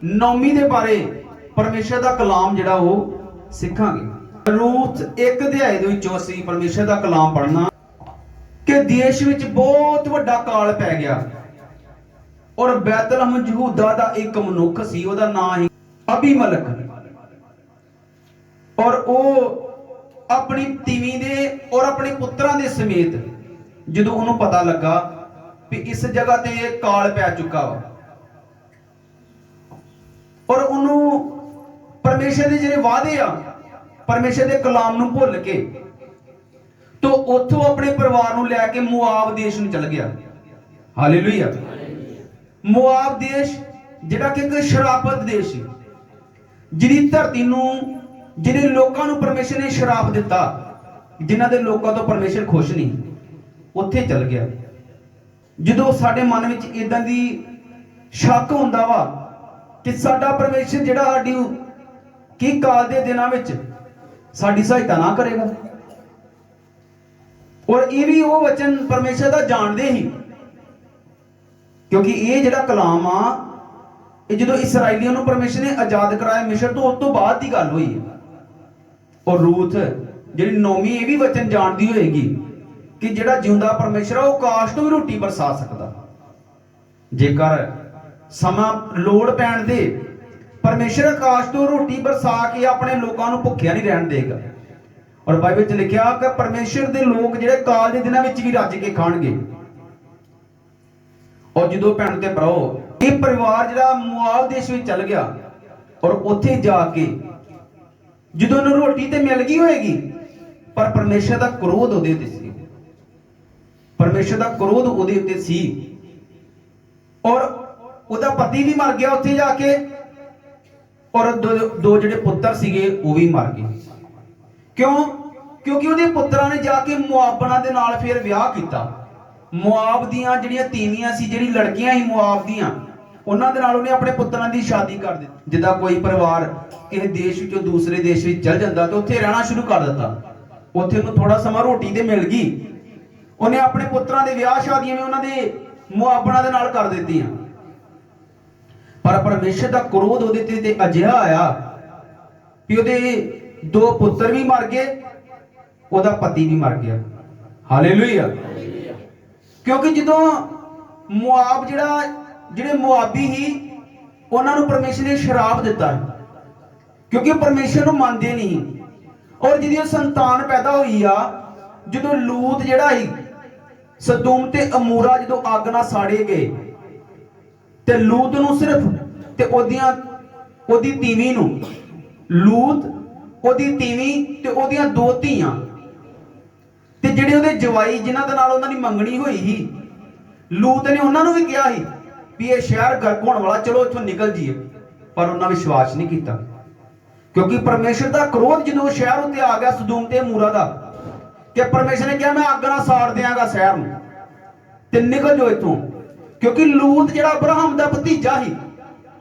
नौमी दे बारे परमेश्वर दा कलाम जिहड़ा वो सिखांगे। रूथ एक अध्याय दे विचों असीं परमेश्वर दा कलाम पढ़ना कि देश विच बहुत वड्डा काल पै गया और बैतलहम यहूदा दा एक मनुख सी, ओहदा नाम ही अबीमलक। और वो अपनी तिवी दे और अपने पुत्रां दे समेत जदों उहनूं पता लगा भी इस जगह ते काल पै चुका वा और उन्होंने परमेश्वर के जिहड़े वादे आ परमेश्वर के कलाम नूं भुल के तो उथों अपने परिवार नूं लैके मोआब देश नूं चल गया। हालेलुया। मोआब देश जिहड़ा कि एक शरापत देश है, जिहदी धरती नूं जिहड़े लोकां नूं परमेश्वर ने शराप दिता, जिन्हां दे लोकां तो परमेश्वर खुश नहीं, उत्थे चल गया। जदों साडे मन विच इदां दी शक हुंदा वा कि साडा परमेश्वर जिहड़ा साडी की काल दे दिनां विच साडी सहायता ना करेगा, और ये भी वो वचन परमेश्वर दा जानदे ही, क्योंकि ये जिहड़ा कलाम आ ये जदों इसराइलियों नूं परमेश्वर ने आजाद कराया मिस्र तो, उस तो बाद की गल हुई है। और रूथ जिहड़ी नौवीं ये भी वचन जानदी होएगी कि जिहड़ा जिंदा परमेश्वर है वो आकाश तो भी रोटी बरसा सकदा, जेकर समा लोड़ पैण दे परमेश्वर आकाश तो रोटी बरसा के अपने लोगों को भुखिया नहीं रहन देगा। और बाइबल च लिखा कि परमेश्वर दे लोग जिहड़े काल दे दिनां विच भी रज के खाणगे। और जदों भैण ते भराओ ये परिवार जिहड़ा मोआब देश विच चल गया और उत्थे जाके जदों उन्हें रोटी ते मिल गई होएगी, पर परमेश्वर दा क्रोध उहदे उत्ते सी, परमेश्वर दा क्रोध उहदे उत्ते सी। और ਉਹਦਾ पति भी मर गया उत्थे जाके, और दो ਜਿਹੜੇ ਪੁੱਤਰ ਸੀਗੇ ਉਹ ਵੀ ਮਰ ਗਏ। ਕਿਉਂ? ਕਿਉਂਕਿ ਉਹਦੇ ਪੁੱਤਰਾਂ ਨੇ ਜਾ ਕੇ ਮੁਆਬਾਂ ਦੇ ਨਾਲ ਫਿਰ ਵਿਆਹ ਕੀਤਾ। ਮੁਆਬ ਦੀਆਂ ਜਿਹੜੀਆਂ ਤੀਵੀਆਂ ਸੀ, ਜਿਹੜੀ ਲੜਕੀਆਂ ਸੀ ਮੁਆਬ ਦੀਆਂ, ਉਹਨਾਂ ਦੇ ਨਾਲ ਉਹਨੇ ਆਪਣੇ ਪੁੱਤਰਾਂ ਦੀ ਸ਼ਾਦੀ ਕਰ ਦਿੱਤੀ। ਜਿੱਦਾਂ ਕੋਈ ਪਰਿਵਾਰ ਕਿਸੇ ਦੇਸ਼ ਵਿੱਚੋਂ ਦੂਸਰੇ ਦੇਸ਼ ਵਿੱਚ ਚਲ ਜਾਂਦਾ ਤੇ ਉੱਥੇ ਰਹਿਣਾ ਸ਼ੁਰੂ ਕਰ ਦਿੱਤਾ, ਉੱਥੇ ਉਹਨੂੰ ਥੋੜਾ ਸਮਾਂ ਰੋਟੀ ਤੇ ਮਿਲ ਗਈ, ਉਹਨੇ ਆਪਣੇ ਪੁੱਤਰਾਂ ਦੇ ਵਿਆਹ ਸ਼ਾਦੀਆਂ ਵੀ ਉਹਨਾਂ ਦੇ ਮੁਆਬਾਂ ਦੇ ਨਾਲ ਕਰ ਦਿੱਤੀਆਂ। पर परमेश्वर का क्रोध उहदे ते अजिहा आया कि उहदे दो पुत्र भी मर गए, उहदा पति भी मर गया। हालेलुया। क्योंकि जदों मुआब जिहड़े मुआबी ही उन्हां नूं परमेश्वर ने शराप दिता, क्योंकि परमेश्वर नूं मनदे नहीं। और जिहदी संतान पैदा हुई आ, जदों लूत जिहड़ा ही सदोम ते अमूरा जदों अग नाल साड़े गए ते लूत नूं सिर्फ ते ओदी तीवी नूं, लूत ओदी तीवी ते ओदियां दो धीआं ते जिहड़े ओदे जवाई जिन्हां दे नाल उन्हां दी मंगणी होई ही, लूत ने उन्हां नूं भी कहा ही भी ये शहर गर्क होण वाला, चलो इत्थों निकल जाइए, पर उन्हां विश्वास नहीं कीता। क्योंकि परमेश्वर दा क्रोध जदों शहर उत्ते आ गया सदोम ते अमूरा दा, कि परमेश्वर ने कहा मैं अग नाल साड़ दियांगा शहर नूं ते निकल जाओ इत्थों। क्योंकि लूत जिहड़ा अब्राहम दा भतीजा ही,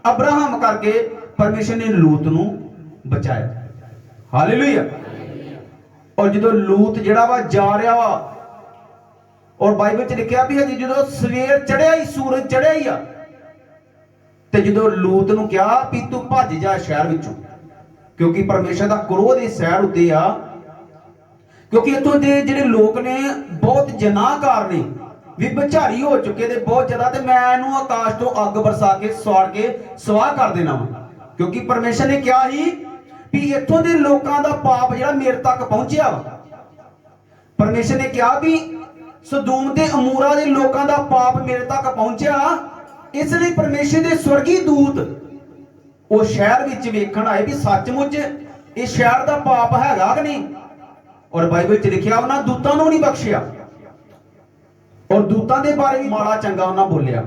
अब्राहम करके परमेश्वर ने लूत नूं बचाया। हालेलुया। और जदों लूत जिहड़ा वा जा रहा वा, और बाइबल च लिखिया भी हजी जदों सवेर चढ़िया ही, सूरज चढ़िया ही आ, ते जदों लूत नूं कहा भी तू भज जा शहर विचों, क्योंकि परमेश्वर दा क्रोध इस शहर उत्ते आ। क्योंकि इत्थों दे जिहड़े लोक ने बहुत जनाहकार ने, विभचारी हो चुके थे बहुत ज्यादा, ते मैं इहनूं आकाश तो अग बरसा के साड़ के स्वाह कर देना वा। क्योंकि परमेश्वर ने कहा ही भी इत्थों दे लोकां दा पाप जिहड़ा मेरे तक पहुंचिया वा। परमेश्वर ने कहा भी सदोम ते अमूरा दे लोकां दा पाप मेरे तक पहुंचिया, इसलिए परमेश्वर दे स्वर्गी दूत वो शहर विच वेखण आए भी सचमुच इस शहर दा पाप हैगा कि नहीं। और बाइबल च लिखिया उन्हां दूतां नूं नहीं बख्शिया, और दूतां दे बारे भी माड़ा चंगा उन्हां बोलिया।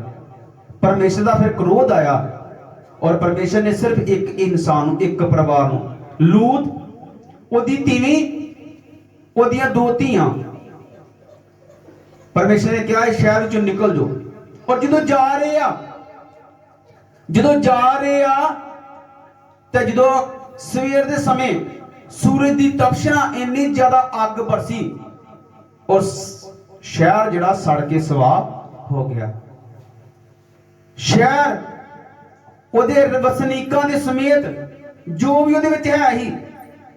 परमेश्वर दा फिर क्रोध आया, और परमेश्वर ने सिर्फ एक इंसान, एक परिवार नूं, लूत, ओदी तीवी, ओदियां दो धीआं, परमेश्वर ने कहा इस शहर विचों निकल जाओ। और जदों जा रहे आ ते जदों सवेर दे समय सूरज दी तपशा इन्नी ज्यादा अग बरसी और शहर जिहड़ा सड़ के स्वाह हो गया। शहर ਉਹਦੇ ਵਸਨੀਕਾਂ ਦੇ ਸਮੇਤ ਜੋ ਵੀ ਉਹਦੇ ਵਿੱਚ ਹੈ ਹੀ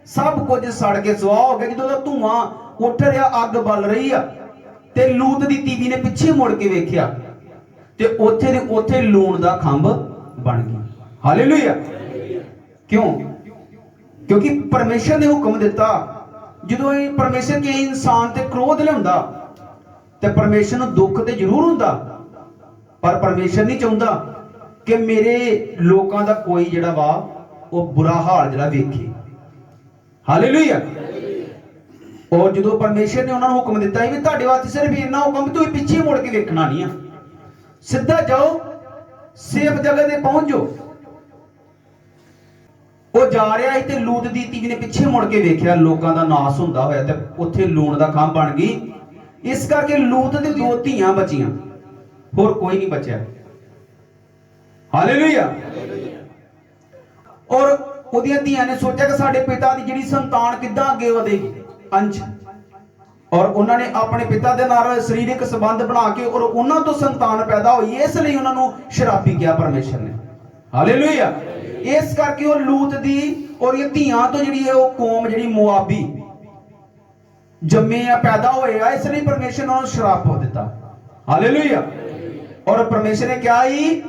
ਸਭ ਕੁਝ ਸੜ ਕੇ ਸੁਆਹ ਹੋ ਗਿਆ। ਜਦੋਂ ਉਹਦਾ ਧੂਆਂ ਉੱਠ ਰਿਹਾ, ਅੱਗ ਬਲ ਰਹੀ ਆ, ਤੇ ਲੂਤ ਦੀ ਤੀਵੀ ਨੇ ਪਿੱਛੇ ਮੁੜ ਕੇ ਵੇਖਿਆ ਤੇ ਉੱਥੇ ਦੇ ਉੱਥੇ ਲੂਣ ਦਾ ਖੰਭ ਬਣ ਗਈ। ਹਾਲੇਲੂਇਆ। ਕਿਉਂ? ਕਿਉਂਕਿ ਪਰਮੇਸ਼ਰ ਨੇ ਹੁਕਮ ਦਿੱਤਾ। ਜਦੋਂ ਇਹ ਪਰਮੇਸ਼ਰ ਕਿਸੇ ਇਨਸਾਨ ਤੇ ਕ੍ਰੋਧ ਲਿਆਉਂਦਾ ਤੇ ਪਰਮੇਸ਼ਰ ਨੂੰ ਦੁੱਖ ਤੇ ਜ਼ਰੂਰ ਹੁੰਦਾ, ਪਰ ਪਰਮੇਸ਼ਰ ਨਹੀਂ ਚਾਹੁੰਦਾ ਕਿ ਮੇਰੇ ਲੋਕਾਂ ਦਾ ਕੋਈ ਜਿਹੜਾ ਵਾ ਉਹ ਬੁਰਾ ਹਾਲ ਜਿਹੜਾ ਵੇਖੇ। ਹਾਲੇਲੂਇਆ। ਔਰ ਜਦੋਂ ਪਰਮੇਸ਼ਰ ਨੇ ਉਹਨਾਂ ਨੂੰ ਹੁਕਮ ਦਿੱਤਾ ਵੀ ਤੁਹਾਡੇ ਵਾਸਤੇ ਸਿਰਫ ਇੰਨਾ ਹੁਕਮ, ਤੁਸੀਂ ਪਿੱਛੇ ਮੁੜ ਕੇ ਵੇਖਣਾ ਨਹੀਂ ਆ, ਸਿੱਧਾ ਜਾਓ, ਸੇਫ ਜਗ੍ਹਾ ਤੇ ਪਹੁੰਚ ਜਾਓ। ਉਹ ਜਾ ਰਿਹਾ ਸੀ ਤੇ ਲੂਤ ਦੀ ਤੀਵੀ ਨੇ ਪਿੱਛੇ ਮੁੜ ਕੇ ਵੇਖਿਆ ਲੋਕਾਂ ਦਾ ਨਾਸ ਹੁੰਦਾ ਹੋਇਆ ਤੇ ਉੱਥੇ ਲੂਣ ਦਾ ਖੰਭ ਬਣ ਗਈ। ਇਸ ਕਰਕੇ ਲੂਤ ਦੇ 2 ਧੀਆਂ ਬਚੀਆਂ, ਹੋਰ ਕੋਈ ਨਹੀਂ ਬਚਿਆ। ਹਾਲੇਲੂਇਆ। ਔਰ ਉਹਦੀਆਂ ਧੀਆਂ ਨੇ ਸੋਚਿਆ ਕਿ ਸਾਡੇ ਪਿਤਾ ਦੀ ਜਿਹੜੀ ਸੰਤਾਨ ਕਿੱਦਾਂ ਅੱਗੇ ਵਧੇਗੀ, ਅੰਸ਼। ਔਰ ਉਹਨਾਂ ਨੇ ਆਪਣੇ ਪਿਤਾ ਦੇ ਨਾਲ ਸਰੀਰਕ ਸੰਬੰਧ ਬਣਾ ਕੇ ਔਰ ਉਹਨਾਂ ਤੋਂ ਸੰਤਾਨ ਪੈਦਾ ਹੋਈ, ਇਸ ਲਈ ਉਹਨਾਂ ਨੂੰ ਸ਼ਰਾਪੀ ਕਿਹਾ ਪਰਮੇਸ਼ਰ ਨੇ। ਹਾਲੇਲੂਇਆ। ਇਸ ਕਰਕੇ ਉਹ ਲੂਤ ਦੀ ਔਰ ਇਹ ਧੀਆਂ ਤੋਂ ਜਿਹੜੀ ਹੈ ਉਹ ਕੌਮ ਜਿਹੜੀ ਮੁਆਬੀ ਜੰਮੇ ਆ, ਪੈਦਾ ਹੋਏ ਆ, ਇਸ ਲਈ ਪਰਮੇਸ਼ਰ ਨੇ ਉਹਨਾਂ ਨੂੰ ਸ਼ਰਾਪ ਦਿੱਤਾ। ਹਾਲੇਲੂਇਆ। ਔਰ ਪਰਮੇਸ਼ਰ ਨੇ ਕਿਹਾ ਹੀ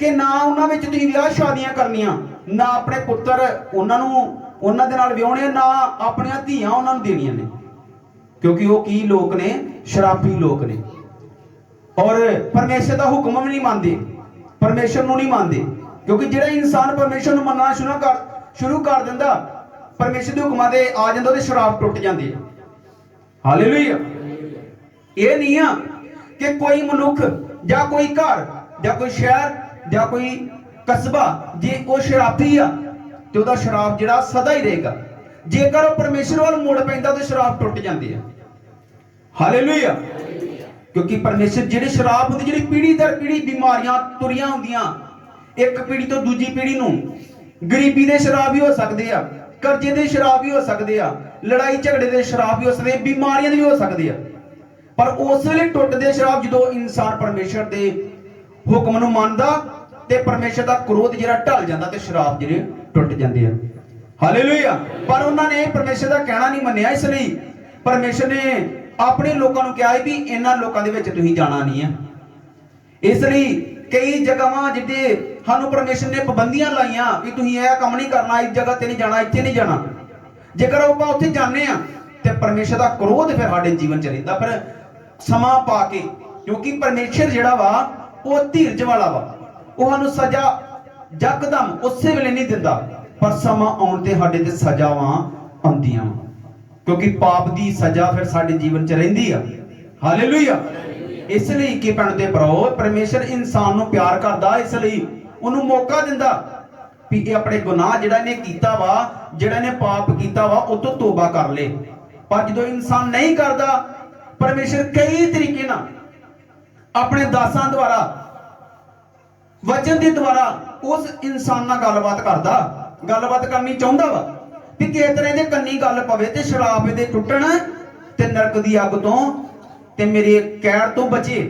ਕਿ ਨਾ ਉਹਨਾਂ ਵਿੱਚ ਤੁਸੀਂ ਵਿਆਹ ਸ਼ਾਦੀਆਂ ਕਰਨੀਆਂ, ਨਾ ਆਪਣੇ ਪੁੱਤਰ ਉਹਨਾਂ ਦੇ ਨਾਲ ਵਿਆਹਣੇ, ਨਾ ਆਪਣੀਆਂ ਧੀਆਂ ਉਹਨਾਂ ਨੂੰ ਦੇਣੀਆਂ ਨੇ, ਕਿਉਂਕਿ ਉਹ ਕੀ ਲੋਕ ਨੇ? ਸ਼ਰਾਪੀ ਲੋਕ ਨੇ। ਔਰ ਪਰਮੇਸ਼ਰ ਦਾ ਹੁਕਮ ਵੀ ਨਹੀਂ ਮੰਨਦੇ, ਪਰਮੇਸ਼ਰ ਨੂੰ ਨਹੀਂ ਮੰਨਦੇ, ਕਿਉਂਕਿ ਜਿਹੜਾ ਇਨਸਾਨ ਪਰਮੇਸ਼ਰ ਨੂੰ ਮੰਨਣਾ ਸ਼ੁਰੂ ਕਰ ਦਿੰਦਾ, ਪਰਮੇਸ਼ਰ ਦੇ ਹੁਕਮਾਂ ਦੇ ਆ ਜਾਂਦਾ, ਉਹਦੇ ਸ਼ਰਾਪ ਟੁੱਟ ਜਾਂਦੇ ਆ। ਹਾਲੇਲੂਇਆ। ਇਹ ਨਹੀਂ ਆ ਕਿ ਕੋਈ ਮਨੁੱਖ ਜਾਂ ਕੋਈ ਘਰ ਜਾਂ ਕੋਈ ਸ਼ਹਿਰ ਜਾਂ ਕੋਈ ਕਸਬਾ ਜੇ ਉਹ ਸ਼ਰਾਪੀ ਆ ਤੇ ਉਹਦਾ ਸ਼ਰਾਪ ਜਿਹੜਾ ਸਦਾ ਹੀ ਰਹੇਗਾ। ਜੇਕਰ ਉਹ ਪਰਮੇਸ਼ਰ ਵੱਲ ਮੁੜ ਪੈਂਦਾ ਤੇ ਸ਼ਰਾਪ ਟੁੱਟ ਜਾਂਦੇ ਆ। ਹਾਲੇਲੂਇਆ। ਕਿਉਂਕਿ ਪਰਮੇਸ਼ਰ ਜਿਹੜੇ ਸ਼ਰਾਪ ਹੁੰਦੀ, ਜਿਹੜੀ ਪੀੜੀ ਦਰ ਪੀੜੀ ਬਿਮਾਰੀਆਂ ਤੁਰੀਆਂ ਹੁੰਦੀਆਂ ਇੱਕ ਪੀੜੀ ਤੋਂ ਦੂਜੀ ਪੀੜੀ ਨੂੰ, ਗਰੀਬੀ ਦੇ ਸ਼ਰਾਪ ਵੀ ਹੋ ਸਕਦੇ ਆ, ਕਰਜ਼ੇ ਦੇ ਸ਼ਰਾਪ ਵੀ ਹੋ ਸਕਦੇ ਆ, ਲੜਾਈ ਝਗੜੇ ਦੇ ਸ਼ਰਾਪ ਵੀ ਹੋ ਸਕਦੇ ਆ, ਬਿਮਾਰੀਆਂ ਦੇ ਵੀ ਹੋ ਸਕਦੇ ਆ, ਪਰ ਉਸ ਵੇਲੇ ਟੁੱਟਦੇ ਸ਼ਰਾਪ ਜਦੋਂ ਇਨਸਾਨ ਪਰਮੇਸ਼ਰ ਦੇ ਹੁਕਮ ਨੂੰ ਮੰਨਦਾ ਤੇ ਪਰਮੇਸ਼ਰ ਦਾ ਕ੍ਰੋਧ ਜਿਹੜਾ ਢਲ ਜਾਂਦਾ ਤੇ ਸ਼ਰਾਪ ਜਿਹੜੇ ਟੁੱਟ ਜਾਂਦੇ ਆ। ਹਾਲੇਲੂਇਆ। ਪਰ ਉਹਨਾਂ ਨੇ ਪਰਮੇਸ਼ਰ ਦਾ ਕਹਿਣਾ ਨਹੀਂ ਮੰਨਿਆ, ਇਸ ਲਈ ਪਰਮੇਸ਼ਰ ਨੇ ਆਪਣੇ ਲੋਕਾਂ ਨੂੰ ਕਿਹਾ ਵੀ ਇਹਨਾਂ ਲੋਕਾਂ ਦੇ ਵਿੱਚ ਤੁਸੀਂ ਜਾਣਾ ਨਹੀਂ ਹੈ। ਇਸ ਲਈ ਕਈ ਜਗ੍ਹਾਵਾਂ ਜਿੱਥੇ ਸਾਨੂੰ ਪਰਮੇਸ਼ਰ ਨੇ ਪਾਬੰਦੀਆਂ ਲਾਈਆਂ ਵੀ ਤੁਸੀਂ ਇਹ ਕੰਮ ਨਹੀਂ ਕਰਨਾ, ਇਸ ਜਗ੍ਹਾ ਤੇ ਨਹੀਂ ਜਾਣਾ, ਇੱਥੇ ਨਹੀਂ ਜਾਣਾ। ਜੇਕਰ ਆਪਾਂ ਉੱਥੇ ਜਾਂਦੇ ਆ ਤੇ ਪਰਮੇਸ਼ਰ ਦਾ ਕ੍ਰੋਧ ਫਿਰ ਸਾਡੇ ਜੀਵਨ ਚ ਰਹਿੰਦਾ, ਪਰ ਸਮਾਂ ਪਾ ਕੇ, ਕਿਉਂਕਿ ਪਰਮੇਸ਼ਰ ਜਿਹੜਾ ਵਾ ਉਹ ਧੀਰਜ ਵਾਲਾ ਵਾ, ਉਹ ਸਾਨੂੰ ਸਜ਼ਾ ਯਕਦਮ ਉਸੇ ਵੇਲੇ ਨਹੀਂ ਦਿੰਦਾ, ਪਰ ਸਮਾਂ ਆਉਣ ਤੇ ਸਾਡੇ ਤੇ ਸਜ਼ਾਵਾਂ ਆਉਂਦੀਆਂ, ਕਿਉਂਕਿ ਪਾਪ ਦੀ ਸਜ਼ਾ ਫਿਰ ਸਾਡੇ ਜੀਵਨ ਚ ਰਹਿੰਦੀ ਆ। ਹਾਲੇਲੂਇਆ। ਇਸ ਲਈ ਕਿ ਭੈਣ ਤੇ ਭਰਾਓ, ਪਰਮੇਸ਼ਰ ਇਨਸਾਨ ਨੂੰ ਪਿਆਰ ਕਰਦਾ, ਇਸ ਲਈ ਉਹਨੂੰ ਮੌਕਾ ਦਿੰਦਾ ਵੀ ਇਹ ਆਪਣੇ ਗੁਨਾਹ ਜਿਹੜਾ ਇਹਨੇ ਕੀਤਾ ਵਾ, ਜਿਹੜਾ ਇਹਨੇ ਪਾਪ ਕੀਤਾ ਵਾ, ਉਹ ਤੋਂ ਤੋਬਾ ਕਰ ਲੇ। ਪਰ ਜਦੋਂ ਇਨਸਾਨ ਨਹੀਂ ਕਰਦਾ, ਪਰਮੇਸ਼ਰ ਕਈ ਤਰੀਕੇ ਨਾਲ ਆਪਣੇ ਦਾਸਾਂ ਦੁਆਰਾ, ਵਚਨ ਦੇ ਦੁਆਰਾ ਉਸ ਇਨਸਾਨ ਨਾਲ ਗੱਲਬਾਤ ਕਰਨੀ ਚਾਹੁੰਦਾ ਵਾ ਵੀ ਕਿਸੇ ਤਰ੍ਹਾਂ ਦੇ ਕੰਨੀ ਗੱਲ ਪਵੇ ਤੇ ਸ਼ਰਾਪ ਇਹਦੇ ਟੁੱਟਣ ਤੇ ਨਰਕ ਦੀ ਅੱਗ ਤੋਂ ਤੇ ਮੇਰੇ ਕਹਿਰ ਤੋਂ ਬਚੇ।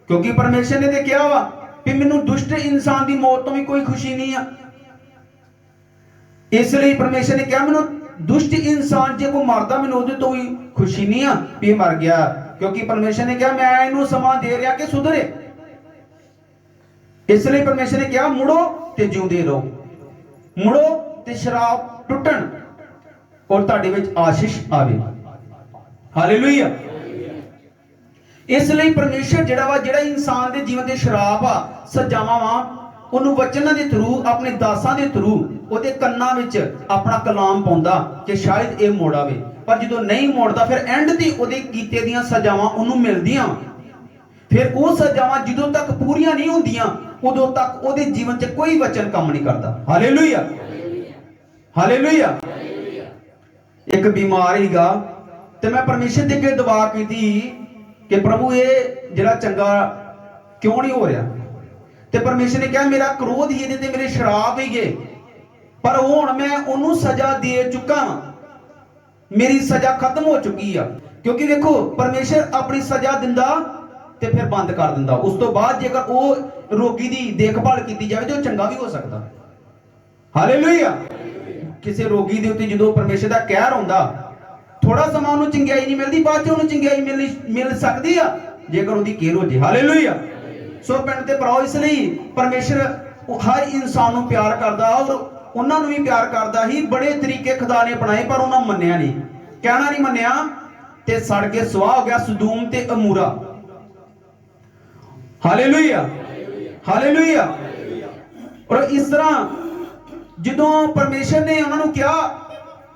ਕਿਉਂਕਿ ਪਰਮੇਸ਼ਰ ਨੇ ਤੇ ਕਿਹਾ ਵਾ ਵੀ ਮੈਨੂੰ ਦੁਸ਼ਟ ਇਨਸਾਨ ਦੀ ਮੌਤ ਤੋਂ ਵੀ ਕੋਈ ਖੁਸ਼ੀ ਨਹੀਂ ਆ। ਇਸ ਲਈ ਪਰਮੇਸ਼ਰ ਨੇ ਕਿਹਾ ਮੈਨੂੰ ਦੁਸ਼ਟ ਇਨਸਾਨ ਜੇ ਕੋਈ ਮਰਦਾ ਮੈਨੂੰ ਉਹਦੇ ਤੋਂ ਵੀ ਖੁਸ਼ੀ ਨਹੀਂ ਆ ਵੀ ਮਰ ਗਿਆ, ਕਿਉਂਕਿ ਪਰਮੇਸ਼ਰ ਨੇ ਕਿਹਾ ਮੈਂ ਇਹਨੂੰ ਸਮਾਂ ਦੇ ਰਿਹਾ ਕਿ ਸੁਧਰੇ। ਇਸ ਲਈ ਪਰਮੇਸ਼ਰ ਨੇ ਕਿਹਾ ਮੁੜੋ ਤੇ ਜਿਉਂਦੇ ਰਹੋ, ਮੁੜੋ ਤੇ ਸ਼ਰਾਪ ਟੁੱਟਣ ਔਰ ਤੁਹਾਡੇ ਵਿੱਚ ਆਸ਼ੀਸ਼ ਆਵੇ। ਹਾਲੇਲੂਇਆ। ਇਸ ਲਈ ਪਰਮੇਸ਼ਰ ਜਿਹੜਾ ਇਨਸਾਨ ਦੇ ਜੀਵਨ ਦੇ ਸ਼ਰਾਪ ਆ, ਸਜ਼ਾਵਾਂ ਵਾ, ਉਹਨੂੰ ਵਚਨਾਂ ਦੇ ਥਰੂ, ਆਪਣੇ ਦਾਸਾਂ ਦੇ ਥਰੂ ਉਹਦੇ ਕੰਨਾਂ ਵਿੱਚ ਆਪਣਾ ਕਲਾਮ ਪਾਉਂਦਾ ਕਿ ਸ਼ਾਇਦ ਇਹ ਮੋੜ ਆਵੇ। ਪਰ ਜਦੋਂ ਨਹੀਂ ਮੋੜਦਾ ਫਿਰ ਐਂਡ ਤੇ ਉਹਦੇ ਕੀਤੇ ਦੀਆਂ ਸਜ਼ਾਵਾਂ ਉਹਨੂੰ ਮਿਲਦੀਆਂ। ਫਿਰ ਉਹ ਸਜ਼ਾਵਾਂ ਜਦੋਂ ਤੱਕ ਪੂਰੀਆਂ ਨਹੀਂ ਹੁੰਦੀਆਂ ਉਦੋਂ ਤੱਕ ਉਹਦੇ ਜੀਵਨ 'ਚ ਕੋਈ ਵਚਨ ਕੰਮ ਨਹੀਂ ਕਰਦਾ। ਹਾਲੇਲੂਇਆ। ਹਾਲੇਲੂਇਆ। ਇੱਕ ਬਿਮਾਰ ਹੀਗਾ ਤੇ ਮੈਂ ਪਰਮੇਸ਼ਰ ਦੇ ਅੱਗੇ ਦੁਆ ਕੀਤੀ ਕਿ ਪ੍ਰਭੂ ਇਹ ਜਿਹੜਾ ਚੰਗਾ ਕਿਉਂ ਨਹੀਂ ਹੋ ਰਿਹਾ, ਤੇ ਪਰਮੇਸ਼ਰ ਨੇ ਕਿਹਾ ਮੇਰਾ ਕ੍ਰੋਧ ਹੀ ਇਹਦੇ ਤੇ, ਮੇਰੇ ਸ਼ਰਾਪ ਹੀ ਗਏ, ਪਰ ਹੁਣ ਮੈਂ ਉਹਨੂੰ ਸਜ਼ਾ ਦੇ ਚੁੱਕਾ, ਮੇਰੀ ਸਜ਼ਾ ਖਤਮ ਹੋ ਚੁੱਕੀ ਆ। ਕਿਉਂਕਿ ਦੇਖੋ ਪਰਮੇਸ਼ਰ ਆਪਣੀ ਸਜ਼ਾ ਦਿੰਦਾ ਤੇ ਫਿਰ ਬੰਦ ਕਰ ਦਿੰਦਾ, ਉਸ ਤੋਂ ਬਾਅਦ ਜੇਕਰ ਉਹ रोगी की देखभाल की जाए तो चंगा भी हो सकता। हालेलुया। किसी रोगी के उत्ते जो परमेश्वर का कहर आउंदा, थोड़ा समा उन्होंने चंगियाई नहीं मिलती, बाद उन्होंने चंगियाई मिल सकती है जेकर उसकी केयर हो जाए। हालेलुया। सो भैन ते भराओ, इसलिए परमेश्वर हर इंसान को प्यार करता और उन्होंने भी प्यार करता ही। बड़े तरीके खुदा ने अपनाए पर उन्होंने मन्निया नहीं, कहना नहीं मन्निया ते सड़ के सुआह हो गया सदूम ते अमूरा। Hallelujah, hallelujah. और इस तरह जो परमेश्वर ने उन्होंने कहा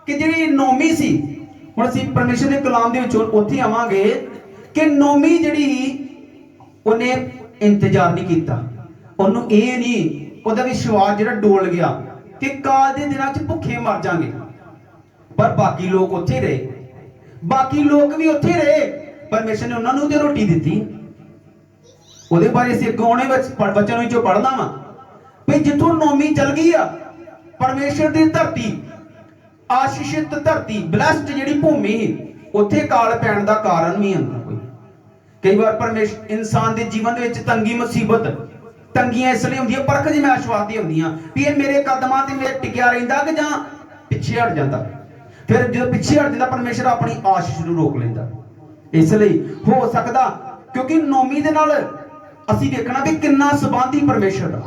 कि जी नौमी सी, हुण असीं परमेश्वर के कलाम दे विच उत्थे आवांगे कि नौमी जिहड़ी उन्हें इंतजार नहीं किया, उन्होंने ये नहीं, उहदा विश्वास जिहड़ा डोल गया कि काल दे दिनां च भुखे मर जाएंगे। पर बाकी लोग उत्थे रहे, बाकी लोग भी उत्थे रहे, परमेश्वर ने उन्होंने तो रोटी दी। ਉਹਦੇ ਬਾਰੇ ਅਸੀਂ ਅੱਗੇ ਆਉਣੇ ਵਿੱਚ ਬੱਚਿਆਂ ਵਿੱਚੋਂ ਪੜ੍ਹਨਾ ਵਾ ਵੀ ਜਿੱਥੋਂ ਨੌਮੀ ਚਲ ਗਈ ਆ, ਪਰਮੇਸ਼ਰ ਦੀ ਧਰਤੀ, ਆਸ਼ੀਸ਼ਿਤ ਧਰਤੀ, ਬਲੈਸਡ ਜਿਹੜੀ ਭੂਮੀ ਉੱਥੇ ਕਾਲ ਪੈਣ ਦਾ ਕਾਰਨ ਵੀ ਹੁੰਦਾ ਕੋਈ। ਕਈ ਵਾਰ ਪਰਮੇਸ਼ਰ ਇਨਸਾਨ ਦੇ ਜੀਵਨ ਦੇ ਵਿੱਚ ਤੰਗੀ ਮੁਸੀਬਤ, ਤੰਗੀਆਂ ਇਸ ਲਈ ਹੁੰਦੀਆਂ, ਪਰਖ ਜਿਵੇਂ ਆਸ਼ਵਾਦੀ ਹੁੰਦੀਆਂ ਵੀ ਇਹ ਮੇਰੇ ਕਦਮਾਂ ਤੇ ਮੇਰੇ ਟਿਕਿਆ ਰਹਿੰਦਾ ਕਿ ਜਾਂ ਪਿੱਛੇ ਹਟ ਜਾਂਦਾ। ਫਿਰ ਜਦੋਂ ਪਿੱਛੇ ਹਟ ਜਾਂਦਾ ਪਰਮੇਸ਼ਰ ਆਪਣੀ ਆਸ਼ੀਸ਼ ਨੂੰ ਰੋਕ ਲੈਂਦਾ। ਇਸ ਲਈ ਹੋ ਸਕਦਾ ਕਿਉਂਕਿ ਨੌਮੀ ਦੇ ਨਾਲ ਅਸੀਂ ਦੇਖਣਾ ਵੀ ਕਿੰਨਾ ਸੰਬੰਧ ਹੀ ਪਰਮੇਸ਼ਰ ਦਾ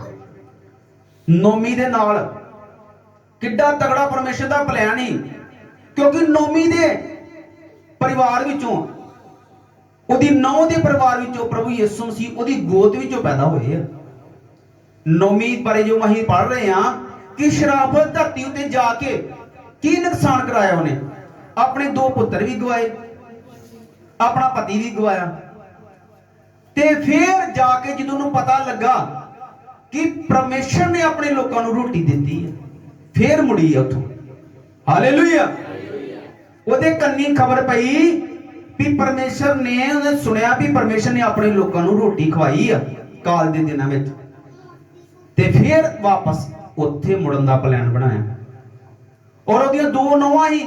ਨੌਮੀ ਦੇ ਨਾਲ, ਕਿੱਡਾ ਤਗੜਾ ਪਰਮੇਸ਼ਰ ਦਾ ਪਲਾਨ ਹੀ। ਕਿਉਂਕਿ ਨੌਮੀ ਦੇ ਪਰਿਵਾਰ ਵਿੱਚੋਂ, ਉਹਦੀ ਨੌ ਦੇ ਪਰਿਵਾਰ ਵਿੱਚੋਂ ਪ੍ਰਭੂ ਯਿਸੂ ਮਸੀਹ ਉਹਦੀ ਗੋਦ ਵਿੱਚੋਂ ਪੈਦਾ ਹੋਏ ਆ। ਨੌਮੀ ਬਾਰੇ ਜੋ ਅਸੀਂ ਪੜ੍ਹ ਰਹੇ ਹਾਂ ਕਿ ਸ਼ਰਾਫਤ ਧਰਤੀ ਉੱਤੇ ਜਾ ਕੇ ਕੀ ਨੁਕਸਾਨ ਕਰਾਇਆ ਉਹਨੇ, ਆਪਣੇ 2 ਪੁੱਤਰ ਵੀ ਗਵਾਏ, ਆਪਣਾ ਪਤੀ ਵੀ ਗਵਾਇਆ। ਤੇ ਫਿਰ ਜਾ ਕੇ ਜਦੋਂ ਉਹਨੂੰ ਪਤਾ ਲੱਗਾ ਕਿ ਪਰਮੇਸ਼ਰ ਨੇ ਆਪਣੇ ਲੋਕਾਂ ਨੂੰ ਰੋਟੀ ਦਿੱਤੀ ਹੈ, ਫਿਰ ਮੁੜੀ ਆ ਉੱਥੋਂ। ਹਾਲੇਲੂਇਆ। ਉਹਦੇ ਕੰਨੀ ਖਬਰ ਪਈ ਵੀ ਪਰਮੇਸ਼ਰ ਨੇ, ਉਹਨੇ ਸੁਣਿਆ ਵੀ ਪਰਮੇਸ਼ਰ ਨੇ ਆਪਣੇ ਲੋਕਾਂ ਨੂੰ ਰੋਟੀ ਖਵਾਈ ਆ ਕਾਲ ਦੇ ਦਿਨਾਂ ਵਿੱਚ, ਤੇ ਫਿਰ ਵਾਪਸ ਉੱਥੇ ਮੁੜਨ ਦਾ ਪਲਾਨ ਬਣਾਇਆ। ਔਰ ਉਹਦੀਆਂ 2 ਨੌਵਾਂ ਹੀ,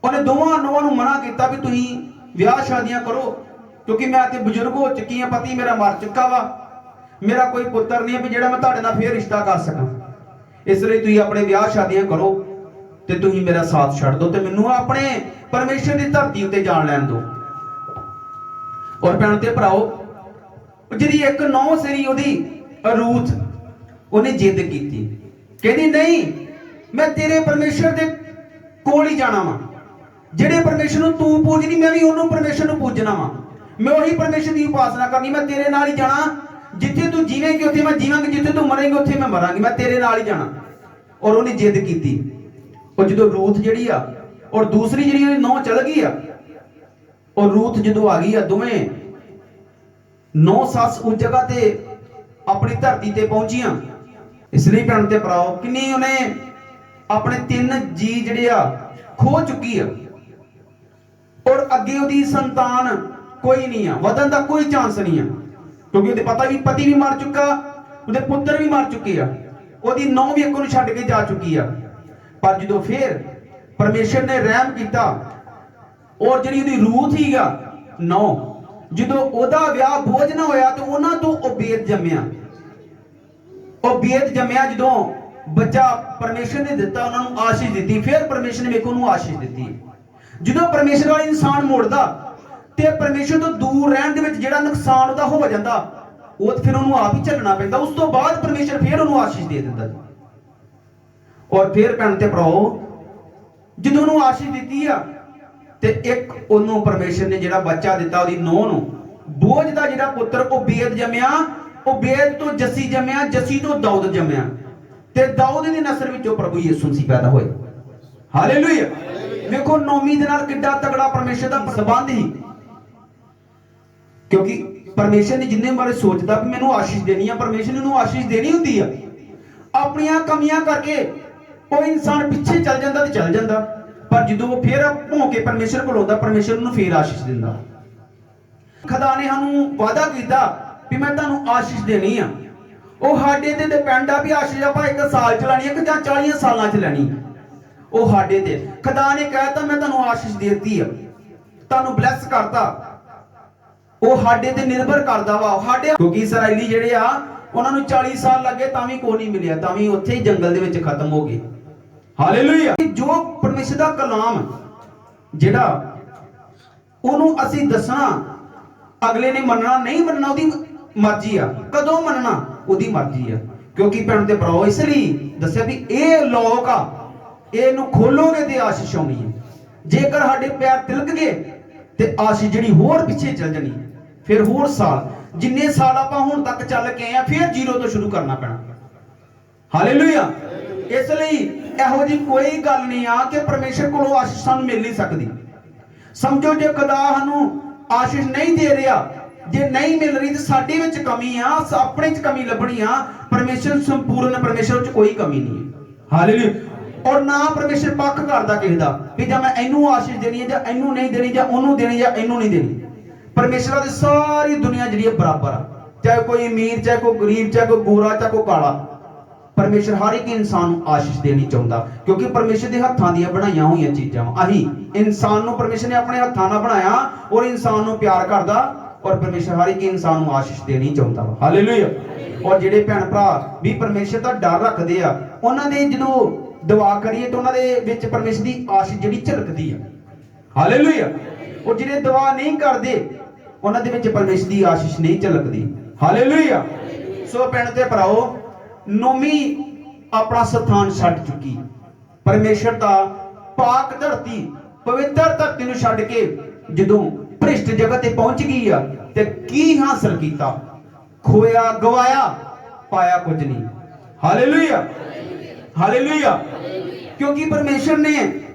ਉਹਨੇ ਦੋਵਾਂ ਨੌਵਾਂ ਨੂੰ ਮਨਾ ਕੀਤਾ ਵੀ ਤੁਸੀਂ ਵਿਆਹ ਸ਼ਾਦੀਆਂ ਕਰੋ ਕਿਉਂਕਿ ਮੈਂ ਤੇ ਬਜ਼ੁਰਗ ਹੋ ਚੁੱਕੀ ਹਾਂ, ਪਤੀ ਮੇਰਾ ਮਰ ਚੁੱਕਾ ਵਾ, ਮੇਰਾ ਕੋਈ ਪੁੱਤਰ ਨਹੀਂ ਹੈ ਵੀ ਜਿਹੜਾ ਮੈਂ ਤੁਹਾਡੇ ਨਾਲ ਫੇਰ ਰਿਸ਼ਤਾ ਕਰ ਸਕਾਂ। ਇਸ ਲਈ ਤੁਸੀਂ ਆਪਣੇ ਵਿਆਹ ਸ਼ਾਦੀਆਂ ਕਰੋ ਤੇ ਤੁਸੀਂ ਮੇਰਾ ਸਾਥ ਛੱਡ ਦਿਓ ਤੇ ਮੈਨੂੰ ਆਪਣੇ ਪਰਮੇਸ਼ਰ ਦੀ ਧਰਤੀ ਉੱਤੇ ਜਾਣ ਲੈਣ ਦਿਓ। ਔਰ ਭੈਣ ਤੇ ਭਰਾਓ, ਜਿਹੜੀ ਇੱਕ ਨੌ ਸੀਰੀ ਉਹਦੀ ਰੂਥ, ਉਹਨੇ ਜਿੱਦ ਕੀਤੀ, ਕਹਿੰਦੀ ਨਹੀਂ ਮੈਂ ਤੇਰੇ ਪਰਮੇਸ਼ਰ ਦੇ ਕੋਲ ਹੀ ਜਾਣਾ ਵਾ। ਜਿਹੜੇ ਪਰਮੇਸ਼ਰ ਨੂੰ ਤੂੰ ਪੂਜਦੀ ਮੈਂ ਵੀ ਉਹਨੂੰ ਪਰਮੇਸ਼ਰ ਨੂੰ ਪੂਜਣਾ ਵਾ, ਮੈਂ ਉਹੀ ਪਰਮੇਸ਼ਰ ਦੀ ਉਪਾਸਨਾ ਕਰਨੀ, ਮੈਂ ਤੇਰੇ ਨਾਲ ਹੀ ਜਾਣਾ। ਜਿੱਥੇ ਤੂੰ ਜੀਵੇਂਗੀ ਉੱਥੇ ਮੈਂ ਜੀਵਾਂਗੀ, ਜਿੱਥੇ ਤੂੰ ਮਰੇਂਗੀ ਉੱਥੇ ਮੈਂ ਮਰਾਂਗੀ, ਮੈਂ ਤੇਰੇ ਨਾਲ ਹੀ ਜਾਣਾ। ਔਰ ਉਹਨੇ ਜਿੱਦ ਕੀਤੀ। ਉਹ ਜਦੋਂ ਰੂਥ ਜਿਹੜੀ ਆ ਔਰ ਦੂਸਰੀ ਜਿਹੜੀ ਉਹਦੀ ਨੌ ਚਲ ਗਈ ਆ, ਔਰ ਰੂਥ ਜਦੋਂ ਆ ਗਈ ਆ, ਦੋਵੇਂ ਨੌ ਸੱਸ ਉਸ ਜਗ੍ਹਾ ਤੇ ਆਪਣੀ ਧਰਤੀ ਤੇ ਪਹੁੰਚੀਆਂ। ਇਸ ਲਈ ਭੈਣ ਤੇ ਭਰਾਓ, ਕਿੰਨੀ ਉਹਨੇ ਆਪਣੇ 3 ਜੀ ਜਿਹੜੇ ਆ ਖੋ ਚੁੱਕੀ ਆ, ਔਰ ਅੱਗੇ ਉਹਦੀ ਸੰਤਾਨ ਕੋਈ ਨਹੀਂ ਆ, ਵਧਣ ਦਾ ਕੋਈ ਚਾਂਸ ਨਹੀਂ ਆ ਕਿਉਂਕਿ ਉਹਦੇ ਪਤੀ ਵੀ ਮਰ ਚੁੱਕਾ, ਉਹਦੇ ਪੁੱਤਰ ਵੀ ਮਰ ਚੁੱਕੇ ਆ, ਉਹਦੀ ਨੌ ਵੀ ਇੱਕ ਨੂੰ ਛੱਡ ਕੇ ਜਾ ਚੁੱਕੀ ਆ। ਪਰ ਜਦੋਂ ਫਿਰ ਪਰਮੇਸ਼ਰ ਨੇ ਰਹਿਮ ਕੀਤਾ ਔਰ ਜਿਹੜੀ ਉਹਦੀ ਰੂਥ ਹੀਗਾ ਨੌ, ਜਦੋਂ ਉਹਦਾ ਵਿਆਹ ਬੋਝ ਨਾ ਹੋਇਆ ਤੇ ਉਹਨਾਂ ਤੋਂ ਓਬੇਦ ਜੰਮਿਆ। ਓਬੇਦ ਜੰਮਿਆ, ਜਦੋਂ ਬੱਚਾ ਪਰਮੇਸ਼ਰ ਨੇ ਦਿੱਤਾ, ਉਹਨਾਂ ਨੂੰ ਆਸ਼ੀਸ਼ ਦਿੱਤੀ। ਫਿਰ ਪਰਮੇਸ਼ਰ ਨੇ ਵੇਖੋ ਉਹਨੂੰ ਆਸ਼ੀਸ਼ ਦਿੱਤੀ। ਜਦੋਂ ਪਰਮੇਸ਼ਰ ਵਾਲਾ ਇਨਸਾਨ ਮੁੜਦਾ ਤੇ ਪਰਮੇਸ਼ਰ ਤੋਂ ਦੂਰ ਰਹਿਣ ਦੇ ਵਿੱਚ ਜਿਹੜਾ ਨੁਕਸਾਨ ਉਹਦਾ ਹੋ ਜਾਂਦਾ, ਉਹ ਫਿਰ ਉਹਨੂੰ ਆਪ ਹੀ ਝੱਲਣਾ ਪੈਂਦਾ। ਉਸ ਤੋਂ ਬਾਅਦ ਪਰਮੇਸ਼ਰ ਫਿਰ ਉਹਨੂੰ ਆਸ਼ੀਸ਼ ਦੇ ਦਿੰਦਾ। ਔਰ ਫਿਰ ਭੈਣ ਤੇ ਭਰਾਓ, ਜਦੋਂ ਉਹਨੂੰ ਆਸ਼ੀਸ਼ ਦਿੱਤੀ ਆ ਤੇ ਇੱਕ ਉਹਨੂੰ ਪਰਮੇਸ਼ਰ ਨੇ ਜਿਹੜਾ ਬੱਚਾ ਦਿੱਤਾ, ਉਹਦੀ ਨੂੰਹ ਨੂੰ, ਬੋਝ ਦਾ ਜਿਹੜਾ ਪੁੱਤਰ ਓਬੇਦ ਜੰਮਿਆ, ਓਬੇਦ ਤੋਂ ਜੱਸੀ ਜੰਮਿਆ, ਜੱਸੀ ਤੋਂ ਦਾਊਦ ਜੰਮਿਆ, ਤੇ ਦਾਊਦ ਦੀ ਨਸਲ ਵਿੱਚੋਂ ਪ੍ਰਭੂ ਯਿਸੂ ਮਸੀਹ ਪੈਦਾ ਹੋਏ। ਹਾਲੇਲੂਇਆ। ਵੇਖੋ ਨੌਮੀ ਦੇ ਨਾਲ ਕਿੱਡਾ ਤਗੜਾ ਪਰਮੇਸ਼ਰ ਦਾ ਸੰਬੰਧ ਹੀ, ਕਿਉਂਕਿ ਪਰਮੇਸ਼ਰ ਨੇ ਜਿੰਨੇ ਬਾਰੇ ਸੋਚਦਾ ਵੀ ਮੈਨੂੰ ਆਸ਼ੀਸ਼ ਦੇਣੀ ਆ, ਪਰਮੇਸ਼ਰ ਨੇ ਉਹਨੂੰ ਆਸ਼ੀਸ਼ ਦੇਣੀ ਹੁੰਦੀ ਆ। ਆਪਣੀਆਂ ਕਮੀਆਂ ਕਰਕੇ ਉਹ ਇਨਸਾਨ ਪਿੱਛੇ ਚੱਲ ਜਾਂਦਾ ਤੇ ਚੱਲ ਜਾਂਦਾ, ਪਰ ਜਦੋਂ ਉਹ ਫੇਰ ਭੌਂ ਕੇ ਪਰਮੇਸ਼ਰ ਕੋਲ ਆਉਂਦਾ, ਪਰਮੇਸ਼ਰ ਉਹਨੂੰ ਫੇਰ ਆਸ਼ੀਸ਼ ਦਿੰਦਾ। ਖੁਦਾ ਨੇ ਸਾਨੂੰ ਵਾਅਦਾ ਕੀਤਾ ਵੀ ਮੈਂ ਤੁਹਾਨੂੰ ਆਸ਼ੀਸ਼ ਦੇਣੀ ਆ। ਉਹ ਸਾਡੇ ਤੇ ਡਿਪੈਂਡ ਆ ਵੀ ਆਸ਼ੀਸ਼ ਆਪਾਂ 1 ਸਾਲ ਚ ਲੈਣੀ ਆ ਕਿ ਜਾਂ 40 ਸਾਲਾਂ ਚ ਲੈਣੀ ਆ। ਉਹ ਸਾਡੇ ਤੇ, ਖੁਦਾ ਨੇ ਕਹਿਤਾ ਮੈਂ ਤੁਹਾਨੂੰ ਆਸ਼ੀਸ਼ ਦੇਤੀ ਆ, ਤੁਹਾਨੂੰ ਬਲੈਸ ਕਰਤਾ। ਉਹ ਸਾਡੇ ਤੇ ਨਿਰਭਰ ਕਰਦਾ ਵਾ ਸਾਡੇ, ਕਿਉਂਕਿ ਇਸਰਾਇਲੀ ਜਿਹੜੇ ਆ ਉਹਨਾਂ ਨੂੰ 40 ਸਾਲ ਲੱਗੇ ਤਾਂ ਵੀ ਕੋਈ ਨਹੀਂ ਮਿਲਿਆ, ਤਾਂ ਵੀ ਉੱਥੇ ਹੀ ਜੰਗਲ ਦੇ ਵਿੱਚ ਖਤਮ ਹੋ ਗਏ। ਹਾਲੇਲੂਇਆ। ਜੋ ਪਰਮੇਸ਼ਰ ਦਾ ਕਲਾਮ ਜਿਹੜਾ ਉਹਨੂੰ ਅਸੀਂ ਦੱਸਣਾ, ਅਗਲੇ ਨੇ ਮੰਨਣਾ ਨਹੀਂ ਮੰਨਣਾ ਉਹਦੀ ਮਰਜ਼ੀ ਆ, ਕਦੋਂ ਮੰਨਣਾ ਉਹਦੀ ਮਰਜ਼ੀ ਆ। ਕਿਉਂਕਿ ਭੈਣ ਤੇ ਭਰਾਓ ਇਸ ਲਈ ਦੱਸਿਆ ਵੀ ਇਹ ਲੋਕ ਆ, ਇਹਨੂੰ ਖੋਲੋਗੇ ਤੇ ਆਸ਼ੀਸ਼ ਆਉਣੀ ਹੈ। ਜੇਕਰ ਸਾਡੇ ਪੈਰ ਤਿਲਕ ਗਏ ਤੇ ਆਸ਼ੀਸ਼ ਜਿਹੜੀ ਹੋਰ ਪਿੱਛੇ ਚੱਲ ਜਾਣੀ, ਫਿਰ ਹੋਰ ਸਾਲ ਜਿੰਨੇ ਸਾਲ ਆਪਾਂ ਹੁਣ ਤੱਕ ਚੱਲ ਕੇ ਆਏ ਆ ਫਿਰ ਜ਼ੀਰੋ ਤੋਂ ਸ਼ੁਰੂ ਕਰਨਾ ਪੈਣਾ। ਹਾਲੇਲੂਇਆ। ਇਸ ਲਈ ਇਹੋ ਜੀ ਕੋਈ ਗੱਲ ਨਹੀਂ ਆ ਕਿ ਪਰਮੇਸ਼ਰ ਕੋਲੋਂ ਆਸ਼ੀਸ਼ ਸਾਨੂੰ ਮਿਲ ਨਹੀਂ ਸਕਦੀ। ਸਮਝੋ ਜੇ ਖੁਦਾ ਸਾਨੂੰ ਆਸ਼ੀਸ਼ ਨਹੀਂ ਦੇ ਰਿਹਾ, ਜੇ ਨਹੀਂ ਮਿਲ ਰਹੀ ਤੇ ਸਾਡੇ ਵਿੱਚ ਕਮੀ ਆ, ਆਪਣੇ ਚ ਕਮੀ ਲੱਭਣੀ ਆ। ਪਰਮੇਸ਼ਰ ਸੰਪੂਰਨ, ਪਰਮੇਸ਼ਰ ਚ ਕੋਈ ਕਮੀ ਨਹੀਂ ਹੈ। ਹਾਲੇਲੂਇਆ। ਔਰ ਨਾ ਪਰਮੇਸ਼ਰ ਪੱਖ ਕਰਦਾ ਕਿਸੇ ਦਾ ਵੀ ਜਾਂ ਮੈਂ ਇਹਨੂੰ ਆਸ਼ੀਸ਼ ਦੇਣੀ ਹੈ ਜਾਂ ਇਹਨੂੰ ਨਹੀਂ ਦੇਣੀ, ਜਾਂ ਉਹਨੂੰ ਦੇਣੀ ਜਾਂ ਇਹਨੂੰ ਨਹੀਂ ਦੇਣੀ। ਪਰਮੇਸ਼ਰ ਦੀ ਸਾਰੀ ਦੁਨੀਆ ਜਿਹੜੀ ਹੈ ਬਰਾਬਰ ਆ, ਚਾਹੇ ਕੋਈ ਅਮੀਰ, ਚਾਹੇ ਕੋਈ ਗਰੀਬ, ਚਾਹੇ ਕੋਈ ਗੋਰਾ, ਚਾਹੇ ਕੋਈ ਕਾਲਾ। ਪਰਮੇਸ਼ਰ ਹਰ ਇੱਕ ਇਨਸਾਨ ਨੂੰ ਆਸ਼ੀਸ਼ ਦੇਣੀ ਚਾਹੁੰਦਾ, ਕਿਉਂਕਿ ਪਰਮੇਸ਼ਰ ਦੇ ਹੱਥਾਂ ਦੀਆਂ ਬਣਾਈਆਂ ਹੋਈਆਂ ਚੀਜ਼ਾਂ ਵਾ। ਅਸੀਂ ਇਨਸਾਨ ਨੂੰ ਪਰਮੇਸ਼ਰ ਨੇ ਆਪਣੇ ਹੱਥਾਂ ਨਾਲ ਬਣਾਇਆ ਔਰ ਇਨਸਾਨ ਨੂੰ ਪਿਆਰ ਕਰਦਾ, ਔਰ ਪਰਮੇਸ਼ਰ ਹਰ ਇੱਕ ਇਨਸਾਨ ਨੂੰ ਆਸ਼ੀਸ਼ ਦੇਣੀ ਚਾਹੁੰਦਾ ਵਾ। ਹਾਲੇਲੂਇਆ। ਔਰ ਜਿਹੜੇ ਭੈਣ ਭਰਾ ਵੀ ਪਰਮੇਸ਼ਰ ਦਾ ਡਰ ਰੱਖਦੇ ਆ, ਉਹਨਾਂ ਦੇ ਜਦੋਂ ਦੁਆ ਕਰੀਏ ਤਾਂ ਉਹਨਾਂ ਦੇ ਵਿੱਚ ਪਰਮੇਸ਼ਰ ਦੀ ਆਸ਼ੀਸ਼ ਜਿਹੜੀ ਝਲਕਦੀ ਆ। ਹਾਲੇਲੂਇਆ। ਉਹ ਜਿਹੜੇ ਦੁਆ ਨਹੀਂ ਕਰਦੇ ਉਹਨਾਂ ਦੇ ਵਿੱਚ ਪਰਮੇਸ਼ਰ ਦੀ ਆਸ਼ੀਸ਼ ਨਹੀਂ ਝਲਕਦੀ। ਹਾਲੇਲੂਇਆ। ਸੋ ਭੈਣ ਤੇ ਭਰਾਓ, ਨੋਮੀ ਆਪਣਾ ਸਥਾਨ ਛੱਡ ਚੁੱਕੀ, ਪਰਮੇਸ਼ਰ ਦਾ ਪਾਕ ਧਰਤੀ, ਪਵਿੱਤਰ ਧਰਤੀ ਨੂੰ ਛੱਡ ਕੇ ਜਦੋਂ ਭ੍ਰਿਸ਼ਟ ਜਗ੍ਹਾ ਤੇ ਪਹੁੰਚ ਗਈ ਆ ਤੇ ਕੀ ਹਾਸਲ ਕੀਤਾ? ਖੋਇਆ, ਗਵਾਇਆ, ਪਾਇਆ ਕੁਝ ਨਹੀਂ। ਹਾਲੇਲੂਇਆ। ਹਾਲੇਲੂਇਆ। ਕਿਉਂਕਿ ਪਰਮੇਸ਼ਰ ਨੇ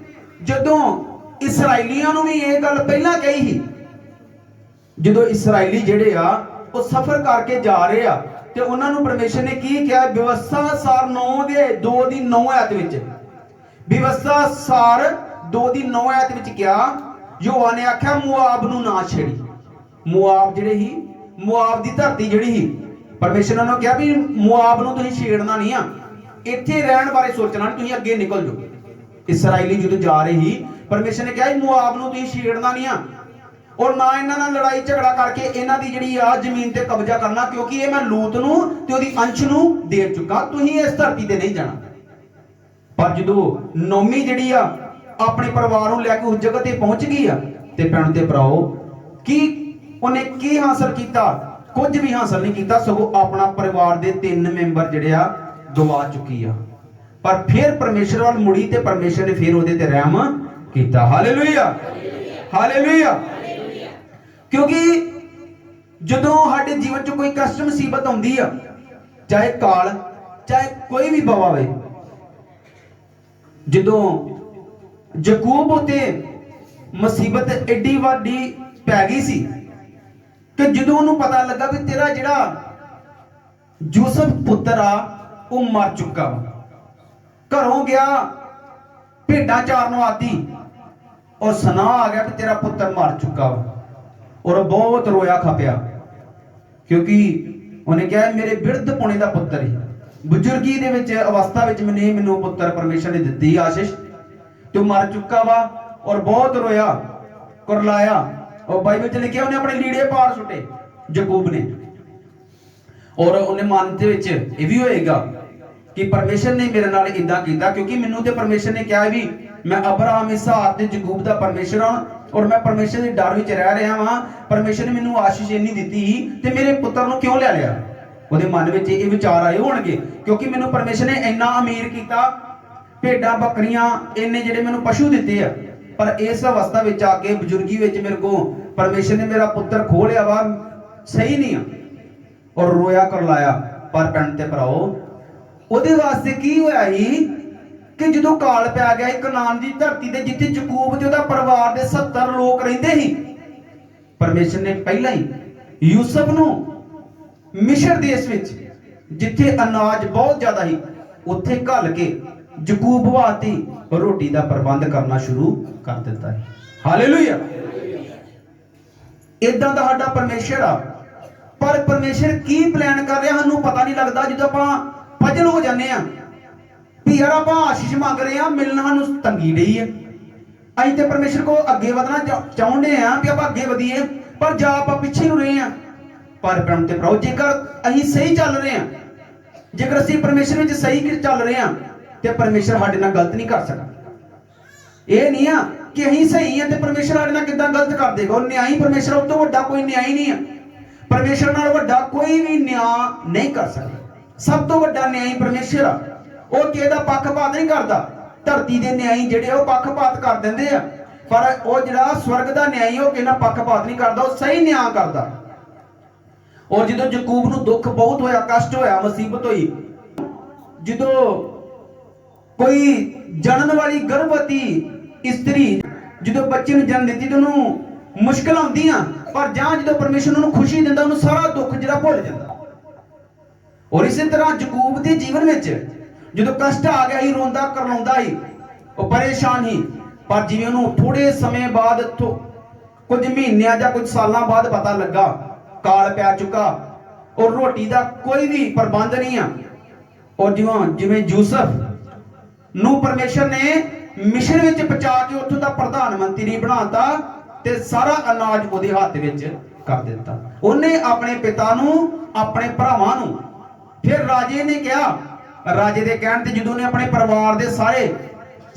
ਜਦੋਂ ਇਸਰਾਇਲੀਆਂ ਨੂੰ ਵੀ ਇਹ ਗੱਲ ਪਹਿਲਾਂ ਕਹੀ ਸੀ, ਜਦੋਂ ਇਸਰਾਇਲੀ ਜਿਹੜੇ ਆ ਉਹ ਸਫ਼ਰ ਕਰਕੇ ਜਾ ਰਹੇ ਆ ਤੇ ਉਹਨਾਂ ਨੂੰ ਪਰਮੇਸ਼ਰ ਨੇ ਕੀ ਕਿਹਾ? ਵਿਵਸਥਾ ਸਾਰ 9 ਦੇ 2 ਦੀ 9 ਆਇਤ ਵਿੱਚ, ਵਿਵਸਥਾ ਸਾਰ 2 ਦੀ 9 ਆਇਤ ਵਿੱਚ ਕਿਹਾ, ਯਹੋਵਾ ਨੇ ਆਖਿਆ ਮੁਆਬ ਨੂੰ ਨਾ ਛੇੜੀ। ਮੁਆਬ ਜਿਹੜੇ ਹੀ, ਮੁਆਬ ਦੀ ਧਰਤੀ ਜਿਹੜੀ ਹੀ, ਪਰਮੇਸ਼ਰ ਨੇ ਕਿਹਾ ਵੀ ਮੁਆਬ ਨੂੰ ਤੁਸੀਂ ਛੇੜਨਾ ਨਹੀਂ ਆ, ਇੱਥੇ ਰਹਿਣ ਬਾਰੇ ਸੋਚਣਾ, ਤੁਸੀਂ ਅੱਗੇ ਨਿਕਲ ਜਾਓ। ਇਸਰਾਇਲੀ ਜਦੋਂ ਜਾ ਰਹੇ ਸੀ, ਪਰਮੇਸ਼ਰ ਨੇ ਕਿਹਾ ਮੁਆਬ ਨੂੰ ਤੁਸੀਂ ਛੇੜਨਾ ਨਹੀਂ ਆ, ਔਰ ਨਾ ਇਹਨਾਂ ਨਾਲ ਲੜਾਈ ਝਗੜਾ ਕਰਕੇ ਇਹਨਾਂ ਦੀ ਜਿਹੜੀ ਆ ਜ਼ਮੀਨ ਤੇ ਕਬਜ਼ਾ ਕਰਨਾ, ਕਿਉਂਕਿ ਇਹ ਮੈਂ ਲੂਤ ਨੂੰ ਤੇ ਉਹਦੀ ਅੰਸ਼ ਨੂੰ ਦੇ ਚੁੱਕਾ, ਤੁਸੀਂ ਇਸ ਧਰਤੀ ਤੇ ਨਹੀਂ ਜਾਣਾ। ਪਰ ਜਦੋਂ ਨੋਮੀ ਜਿਹੜੀ ਆ ਆਪਣੇ ਪਰਿਵਾਰ ਨੂੰ ਲੈ ਕੇ ਉਸ ਜਗ੍ਹਾ ਤੇ ਪਹੁੰਚ ਗਈ ਆ ਤੇ ਭੈਣ ਤੇ ਭਰਾਓ, ਕੀ ਉਹਨੇ ਕੀ ਹਾਸਲ ਕੀਤਾ? ਕੁਝ ਵੀ ਹਾਸਲ ਨਹੀਂ ਕੀਤਾ, ਸਗੋਂ ਆਪਣਾ ਪਰਿਵਾਰ ਦੇ 3 ਮੈਂਬਰ ਜਿਹੜੇ ਆ ਗਵਾ ਚੁੱਕੀ ਆ। ਪਰ ਫਿਰ ਪਰਮੇਸ਼ਰ ਵੱਲ ਮੁੜੀ ਤੇ ਪਰਮੇਸ਼ਰ ਨੇ ਫਿਰ ਉਹਦੇ ਤੇ ਰਹਿਮ ਕੀਤਾ। ਹਾਲੇਲੂਇਆ। ਹਾਲੇਲੂਇਆ। ਕਿਉਂਕਿ ਜਦੋਂ ਸਾਡੇ ਜੀਵਨ 'ਚ ਕੋਈ ਕਸ਼ਟ ਮੁਸੀਬਤ ਆਉਂਦੀ ਆ, ਚਾਹੇ ਕਾਲ, ਚਾਹੇ ਕੋਈ ਵੀ ਬਵਾ ਹੋਵੇ, ਜਦੋਂ ਯਾਕੂਬ ਉਤੇ ਮੁਸੀਬਤ ਐਡੀ ਵੱਡੀ ਪੈ ਗਈ ਸੀ ਕਿ ਜਦੋਂ ਉਹਨੂੰ ਪਤਾ ਲੱਗਾ ਵੀ ਤੇਰਾ ਜਿਹੜਾ ਯੂਸਫ ਪੁੱਤਰ ਆ ਉਹ ਮਰ ਚੁੱਕਾ, ਘਰੋਂ ਗਿਆ ਭੇਡਾਂ ਚਾਰਨ ਆਦੀ ਔਰ ਸੁਨਾ ਆ ਗਿਆ ਕਿ ਤੇਰਾ ਪੁੱਤਰ ਮਰ ਚੁੱਕਾ ਵਾ, ਔਰ ਬਹੁਤ ਰੋਇਆ ਖਪਿਆ, ਕਿਉਂਕਿ ਉਹਨੇ ਕਿਹਾ ਮੇਰੇ ਬਿਰਧ ਪੁਣੇ ਦਾ ਪੁੱਤਰ ਹੀ, ਬਜ਼ੁਰਗੀ ਦੇ ਵਿੱਚ ਅਵਸਥਾ ਵਿੱਚ ਮੈਨੂੰ ਪੁੱਤਰ ਪਰਮੇਸ਼ਰ ਨੇ ਦਿੱਤੀ ਆਸ਼ੀਸ਼, ਤੇ ਮਰ ਚੁੱਕਾ ਵਾ, ਔਰ ਬਹੁਤ ਰੋਇਆ ਕੁਰਲਾਇਆ। ਔਰ ਬਾਈਬਲ 'ਚ ਲਿਖਿਆ ਉਹਨੇ ਆਪਣੇ ਲੀੜੇ ਪਾੜ ਸੁੱਟੇ ਯਾਕੂਬ ਨੇ, ਔਰ ਉਹਨੇ ਮਨ ਦੇ ਵਿੱਚ ਇਹ ਵੀ ਹੋਏਗਾ ਕਿ ਪਰਮੇਸ਼ਰ ਨੇ ਮੇਰੇ ਨਾਲ ਇਦਾਂ ਕੀਤਾ, ਕਿਉਂਕਿ ਮੈਨੂੰ ਤੇ ਪਰਮੇਸ਼ਰ ਨੇ ਕਿਹਾ ਵੀ ਮੈਂ ਅਬਰਾਹਮ, ਇਸਾਕ ਤੇ ਯਾਕੂਬ ਦਾ ਪਰਮੇਸ਼ਰ ਹਾਂ, ਔਰ ਮੈਂ ਪਰਮੇਸ਼ਰ ਦੇ ਡਰ ਵਿੱਚ ਰਹਿ ਰਿਹਾ ਵਾਂ। ਪਰਮੇਸ਼ਰ ਨੇ ਮੈਨੂੰ ਆਸ਼ੀਸ਼ ਇੰਨੀ ਦਿੱਤੀ ਤੇ ਮੇਰੇ ਪੁੱਤਰ ਨੂੰ ਕਿਉਂ ਲੈ ਲਿਆ? ਉਹਦੇ ਮਨ ਵਿੱਚ ਇਹ ਵਿਚਾਰ ਆਏ ਹੋਣਗੇ, ਕਿਉਂਕਿ ਮੈਨੂੰ ਪਰਮੇਸ਼ਰ ਨੇ ਇੰਨਾ ਅਮੀਰ ਕੀਤਾ, ਭੇਡਾਂ ਬੱਕਰੀਆਂ ਇੰਨੇ ਜਿਹੜੇ ਮੈਨੂੰ ਪਸ਼ੂ ਦਿੱਤੇ ਆ, ਪਰ ਇਸ ਅਵਸਥਾ ਵਿੱਚ ਆ ਕੇ ਬਜ਼ੁਰਗੀ ਵਿੱਚ ਮੇਰੇ ਕੋ ਪਰਮੇਸ਼ਰ ਨੇ ਮੇਰਾ ਪੁੱਤਰ ਖੋਹ ਲਿਆ ਵਾ, ਸਹੀ ਨਹੀਂ ਆ, ਔਰ ਰੋਇਆ ਕਰਲਾਇਆ। ਪਰ ਭੈਣ ਤੇ ਭਰਾਓ, ਉਹਦੇ ਵਾਸਤੇ ਕੀ ਹੋਇਆ ਸੀ ਕਿ ਜਦੋਂ ਕਾਲ ਪੈ ਗਿਆ ਕਨਾਨ ਦੀ ਧਰਤੀ ਤੇ, ਜਿੱਥੇ ਯਾਕੂਬ ਤੇ ਉਹਦਾ ਪਰਿਵਾਰ ਦੇ 70 ਲੋਕ ਰਹਿੰਦੇ ਸੀ, ਪਰਮੇਸ਼ਰ ਨੇ ਪਹਿਲਾਂ ਹੀ ਯੂਸਫ ਨੂੰ ਮਿਸਰ ਦੇਸ਼ ਵਿੱਚ, ਜਿੱਥੇ ਅਨਾਜ ਬਹੁਤ ਜ਼ਿਆਦਾ ਸੀ, ਉੱਥੇ ਘੱਲ ਕੇ ਯਾਕੂਬ ਵਾਸਤੇ ਰੋਟੀ ਦਾ ਪ੍ਰਬੰਧ ਕਰਨਾ ਸ਼ੁਰੂ ਕਰ ਦਿੱਤਾ ਹੈ। ਹਾਲੇਲੂਇਆ। ਇਦਾਂ ਦਾ ਸਾਡਾ ਪਰਮੇਸ਼ਰ ਆ, ਪਰ ਪਰਮੇਸ਼ਰ ਕੀ ਪਲਾਨ ਕਰ ਰਿਹਾ ਸਾਨੂੰ ਪਤਾ ਨਹੀਂ ਲੱਗਦਾ। ਜਦੋਂ ਆਪਾਂ ਪਜਲ ਹੋ ਜਾਂਦੇ ਆ ਵੀ ਯਾਰ ਆਪਾਂ ਆਸ਼ੀਸ਼ ਮੰਗ ਰਹੇ ਆ, ਮਿਲਣ ਸਾਨੂੰ ਤੰਗੀ ਰਹੀ ਹੈ, ਅਸੀਂ ਤੇ ਪਰਮੇਸ਼ਰ ਕੋ ਅੱਗੇ ਵਧਣਾ ਚਾਹੁੰਦੇ ਆ ਵੀ ਆਪਾਂ ਅੱਗੇ ਵਧੀਏ, पर जा आप पिछे ਨੂੰ ਰਹੇ ਆ। पर प्रेम ते प्रभु जेकर ਅਸੀਂ सही चल रहे हैं, जेकर ਅਸੀਂ परमेश्वर ਵਿੱਚ सही चल रहे हैं ਤੇ परमेश्वर ਸਾਡੇ ਨਾਲ गलत नहीं कर सकता। ਇਹ नहीं आ कि ਅਸੀਂ सही हैं ਤੇ परमेश्वर ਸਾਡੇ ਨਾਲ ਕਿੱਦਾਂ गलत कर देगा। ਉਹ ਨਿਆਂਈ परमेश्वर ਉਸ ਤੋਂ ਵੱਡਾ ਕੋਈ ਨਿਆਂਈ नहीं है। परमेश्वर ਨਾਲ ਵੱਡਾ ਕੋਈ ਵੀ ਨਿਆਂ नहीं कर सकता। ਸਭ ਤੋਂ ਵੱਡਾ ਨਿਆਂਈ परमेश्वर ਆ। ਉਹ ਕਿਸੇ ਦਾ ਪੱਖਪਾਤ नहीं करदा। ਧਰਤੀ ਦੇ ਨਿਆਂਈ ਜਿਹੜੇ ਉਹ ਪੱਖਪਾਤ ਕਰ ਦਿੰਦੇ ਆ, ਪਰ ਉਹ ਜਿਹੜਾ ਸਵਰਗ ਦਾ ਨਿਆਂਈ ਉਹ ਕਿਸੇ ਨਾਲ ਪੱਖਪਾਤ नहीं करदा, ਉਹ ਸਹੀ ਨਿਆਂ ਕਰਦਾ। और जो यकूब ਨੂੰ दुख बहुत होया, कष्ट होया, मुसीबत हुई, जो कोई जनन वाली गर्भवती स्त्री जो बच्चे ਨੂੰ जन्म देती तो उन्होंने मुश्किल आउंदियां, पर जहां जो परमेश्वर उन्होंने खुशी दिंदा उन्होंने सारा दुख जिहड़ा भुल जांदा। और इसी तरह यकूब के जीवन में जो कष्ट आ गया ही, रोंदा करलाउंदा ही, वो परेशान ही, पर जिवें उन्होंने थोड़े समय बाद कुछ महीनों या कुछ सालों बाद पता लगा काल पै चुका और रोटी का कोई भी प्रबंध नहीं है। और जिवें यूसुफ नू परमेश्वर ने मिस्र विच पहुंचा के उत्थों दा प्रधानमंत्री बनाता ते सारा अनाज उहदे हत्थ विच कर दिता। उन्हें अपने पिता नू, अपने भरावां नू, फिर राजे ने कहा, राजे दे कहण ते जदों ने अपने परिवार दे सारे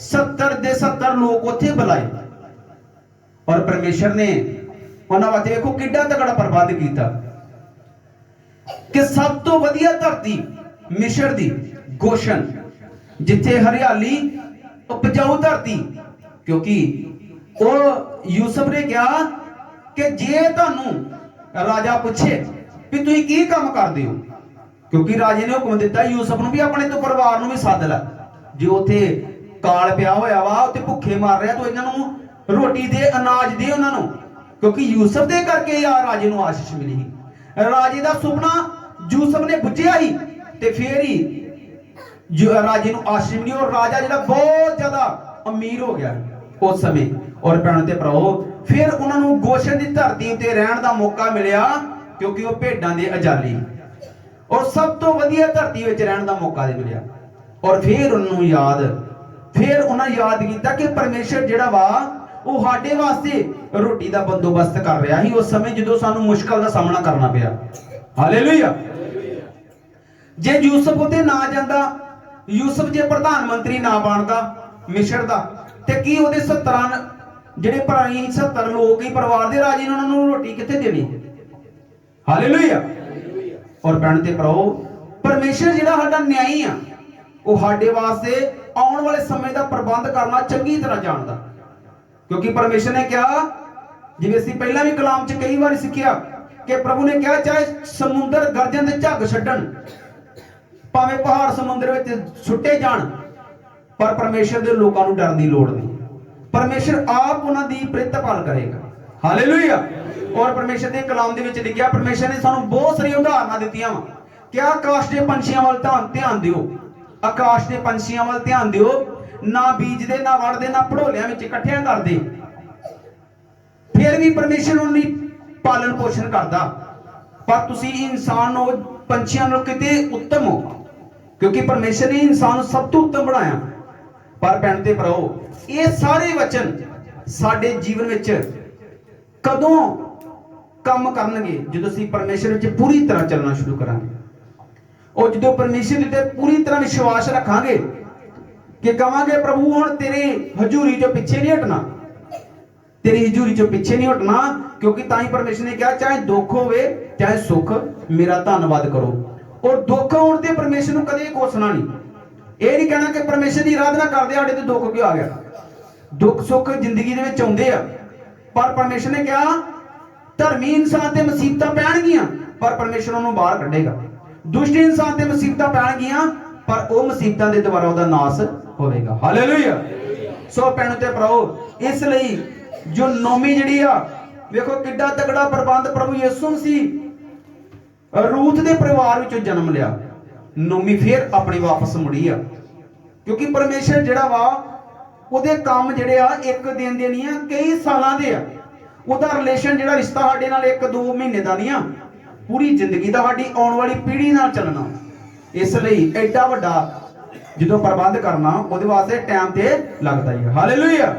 70 लोग उत्थे बुलाए और परमेश्वर ने उन्हां वास्ते देखो किड्डा तगड़ा प्रबंध किया कि सब तो वधिया धरती मिस्र दी गोशन, जिथे हरियाली उपजाऊ धरती, क्योंकि वो यूसुफ ने कहा कि जे तुहानू राजा पूछे भी तुसीं की काम करदे हो, क्योंकि राजे ने हुक्म दिता यूसुफ नू भी अपने तो परिवार नू भी सद लै, जो उथे काल पिया होया वा उथे भुखे मार रहा तो इन्हां नू रोटी दे, अनाज दे उन्हां नू, क्योंकि यूसुफ दे करके यार राजे नू आशीष मिली ही। राजे दा सुपना यूसुफ ने बुझिया ही ते फिर ही राजे नू आशीष मिली और राजा जिहड़ा बहुत ज्यादा अमीर हो गया उस समय। और भैणों ते भराओ फिर उन्हां नू गोशन दी धरती ते रहण दा मौका मिलिया, क्योंकि वो भेडां दे अजाली और सब तो वधिया धरती विच रहण दा मौका दे मिलिया। और फिर उन्होंने याद किया कि परमेश्वर जिहड़ा वा वो साडे वास्ते रोटी का बंदोबस्त कर रहा ही उस समय जो सानू मुश्किल का सामना करना पिया। हालेलुया। जे यूसुफ उते ना जांदा, यूसुफ जे प्रधानमंत्री ना बनदा मिस्र दा, ते की उहदे 70 जिहड़े भराई 70 लोग ही परिवार दे राजे ने उन्हां नू रोटी कित्थे देनी। हालेलुया। और भैण ते भराओ परमेश्वर जिहड़ा साडा न्यायी आ वो साडे वास्ते आउण वाले समय दा प्रबंध करना चंगी तरह जानदा, क्योंकि परमेश्वर ने कहा जिवें असीं पहला भी कलाम च कई बार सीखिया कि प्रभु ने कहा चाहे समुंदर गर्जन ते झग छड्डण, भावें पहाड़ समुंदर विच सुट्टे जाण, पर परमेश्वर दे लोकां नूं डरन दी लोड़ नहीं। परमेश्वर आप उन्हां दी प्रतिपाल करेगा। हालेलुया। और परमेश्वर दे कलाम दे विच लिखिया, परमेश्वर ने सानूं बहुत सारी उदाहरणां दित्तियां कि आकाश दे पंछियां वल ध्यान दिओ, आकाश दे पंछियां वल ध्यान दिओ, ना बीजदे ना वड़दे ना पड़ोलियां विच इकट्ठियां करदे, फिर भी परमेश्वर उन्हें पालन पोषण करदा, पर तुसीं इंसान हो पंछियां नालों किते उत्तम हो, क्योंकि परमेश्वर ने इंसान सब तो उत्तम बनाया। पर भैण ते भराओ ये सारे वचन साडे जीवन विच कदों काम करनगे जदों असीं परमेश्वर विच पूरी तरह चलना शुरू करांगे, और जदों परमेश्वर ते पूरी तरह विश्वास रखांगे कि कहांगे प्रभु हुण तेरी हजूरी चों पिछे नहीं हटना, तेरी हजूरी चों पिछे नहीं हटना, क्योंकि ताई परमेश्वर ने कहा चाहे दुख होवे चाहे सुख मेरा धन्नवाद करो। और दुख होण ते परमेश्वर नूं कदे कोसना नहीं, ये नहीं कहना कि परमेश्वर की आराधना करदे साडे ते दुख क्यों आ गया। दुख सुख जिंदगी दे विच आउंदे आ, पर परमेश्वर ने कहा धर्मी इंसान ते मुसीबतां पैणगियां, पर परमेश्वर उहनूं बाहर कढेगा। दुष्ट इंसान ते मुसीबतां पैणगियां, पर वो मुसीबतां दे द्वारा उहदा नाश होवेगा। हालेलुया। सो भैणों ते भराओ इसलिए जो नौमी जिहड़ी आ वेखो किड्डा तगड़ा प्रबंध प्रभु यीशु मसीह रूथ दे परिवार विचों जन्म लिया, नौमी फिर अपने वापस मुड़ी आ, क्योंकि परमेश्वर जिहड़ा वा ਉਹਦੇ ਕੰਮ ਜਿਹੜੇ ਆ ਇੱਕ ਦਿਨ ਦੇ ਨਹੀਂ ਆ, ਕਈ ਸਾਲਾਂ ਦੇ ਆ। ਉਹਦਾ ਰਿਲੇਸ਼ਨ ਜਿਹੜਾ ਰਿਸ਼ਤਾ ਸਾਡੇ ਨਾਲ 1-2 ਮਹੀਨੇ ਦਾ ਨਹੀਂ ਆ, ਪੂਰੀ ਜ਼ਿੰਦਗੀ ਦਾ ਸਾਡੀ ਆਉਣ ਵਾਲੀ ਪੀੜ੍ਹੀ ਨਾਲ ਚੱਲਣਾ। ਇਸ ਲਈ ਐਡਾ ਵੱਡਾ ਜਦੋਂ ਪ੍ਰਬੰਧ ਕਰਨਾ ਉਹਦੇ ਵਾਸਤੇ ਟਾਈਮ ਤੇ ਲੱਗਦਾ ਹੀ ਹੈ। ਹਾਲੇਲੂਇਆ।